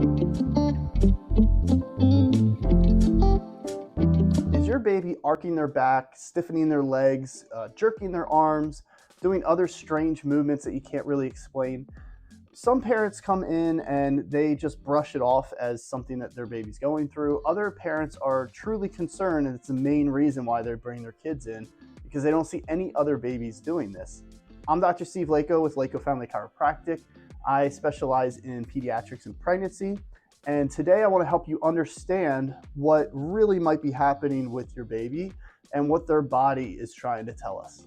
Is your baby arcing their back, stiffening their legs, jerking their arms, doing other strange movements that you can't really explain? Some parents come in and they just brush it off as something that their baby's going through. Other parents are truly concerned, and it's the main reason why they bring their kids in, because they don't see any other babies doing this. I'm Dr. Steve Lako with Lako Family Chiropractic. I specialize in pediatrics and pregnancy. And today I want to help you understand what really might be happening with your baby and what their body is trying to tell us.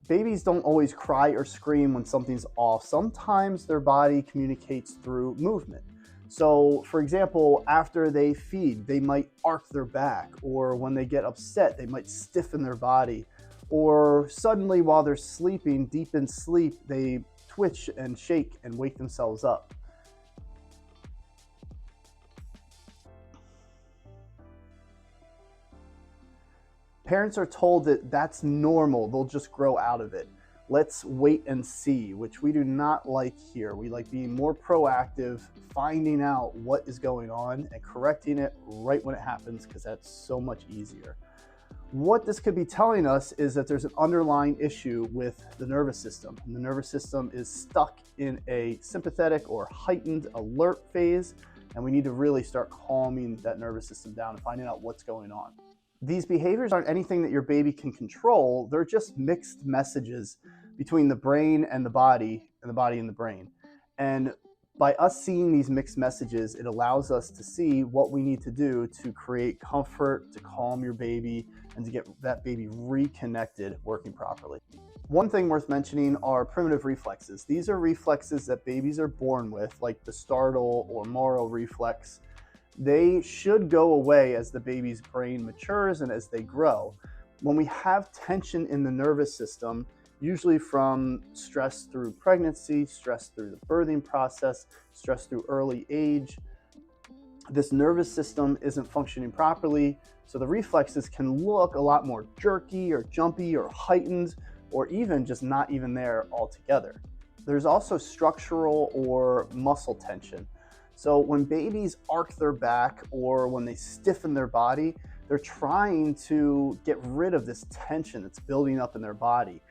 Babies don't always cry or scream when something's off. Sometimes their body communicates through movement. So, for example, after they feed, they might arc their back, or when they get upset, they might stiffen their body, or suddenly while they're sleeping, deep in sleep, they twitch and shake and wake themselves up. Parents are told that that's normal, they'll just grow out of it. Let's wait and see, which we do not like here. We like being more proactive, finding out what is going on and correcting it right when it happens, because that's so much easier. What this could be telling us is that there's an underlying issue with the nervous system. And the nervous system is stuck in a sympathetic or heightened alert phase, and we need to really start calming that nervous system down and finding out what's going on. These behaviors aren't anything that your baby can control. They're just mixed messages between the brain and the body, and the body and the brain. And by us seeing these mixed messages, it allows us to see what we need to do to create comfort, to calm your baby, and to get that baby reconnected, working properly. One thing worth mentioning are primitive reflexes. These are reflexes that babies are born with, like the startle or Moro reflex. They should go away as the baby's brain matures and as they grow. When we have tension in the nervous system, usually from stress through pregnancy, stress through the birthing process, stress through early age, this nervous system isn't functioning properly, so the reflexes can look a lot more jerky or jumpy or heightened, or even just not even there altogether. There's also structural or muscle tension. So when babies arc their back or when they stiffen their body, they're trying to get rid of this tension that's building up in their body.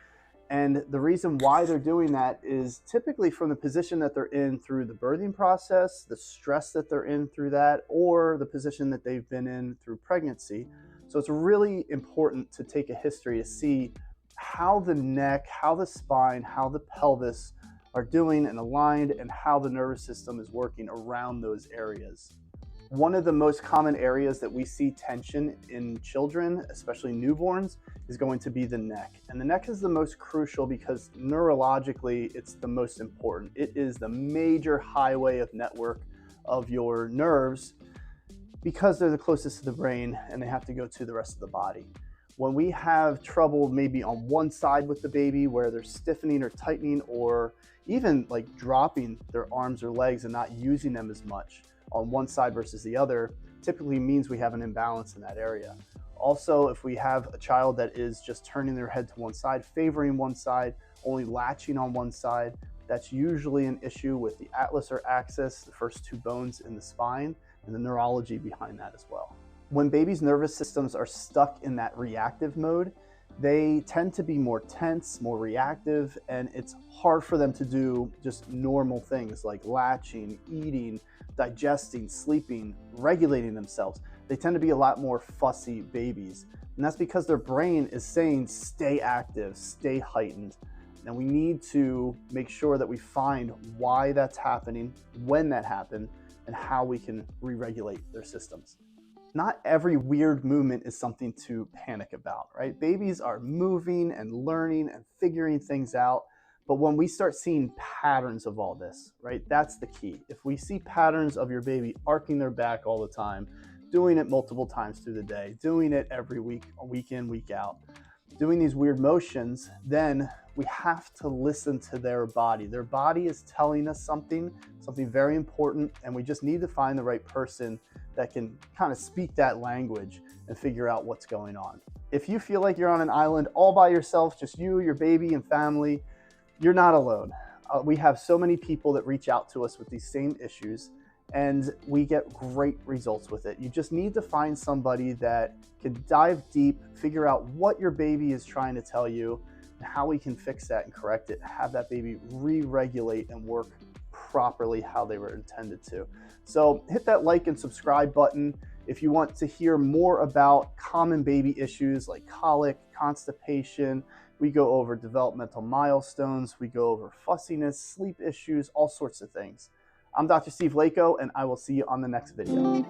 And the reason why they're doing that is typically from the position that they're in through the birthing process, the stress that they're in through that, or the position that they've been in through pregnancy. So it's really important to take a history to see how the neck, how the spine, how the pelvis are doing and aligned, and how the nervous system is working around those areas. One of the most common areas that we see tension in children, especially newborns, is going to be the neck. And the neck is the most crucial because neurologically it's the most important. It is the major highway of network of your nerves because they're the closest to the brain and they have to go to the rest of the body. When we have trouble maybe on one side with the baby where they're stiffening or tightening, or even like dropping their arms or legs and not using them as much on one side versus the other, typically means we have an imbalance in that area. Also, if we have a child that is just turning their head to one side, favoring one side, only latching on one side, that's usually an issue with the atlas or axis, the first two bones in the spine, and the neurology behind that as well. When babies' nervous systems are stuck in that reactive mode, they tend to be more tense, more reactive, and it's hard for them to do just normal things like latching, eating, digesting, sleeping, regulating themselves. They tend to be a lot more fussy babies. And that's because their brain is saying, stay active, stay heightened. And we need to make sure that we find why that's happening, when that happened, and how we can re-regulate their systems. Not every weird movement is something to panic about, right? Babies are moving and learning and figuring things out. But when we start seeing patterns of all this, right, that's the key. If we see patterns of your baby arcing their back all the time, doing it multiple times through the day, doing it every week in, week out, doing these weird motions, then we have to listen to their body. Their body is telling us something very important, and we just need to find the right person that can kind of speak that language and figure out what's going on. If you feel like you're on an island all by yourself, just you, your baby, and family, you're not alone. We have so many people that reach out to us with these same issues, and we get great results with it. You just need to find somebody that can dive deep, figure out what your baby is trying to tell you, and how we can fix that and correct it, have that baby re-regulate and work properly how they were intended to. So hit that like and subscribe button if you want to hear more about common baby issues like colic, constipation. We go over developmental milestones, we go over fussiness, sleep issues, all sorts of things. I'm Dr. Steve Lako, and I will see you on the next video.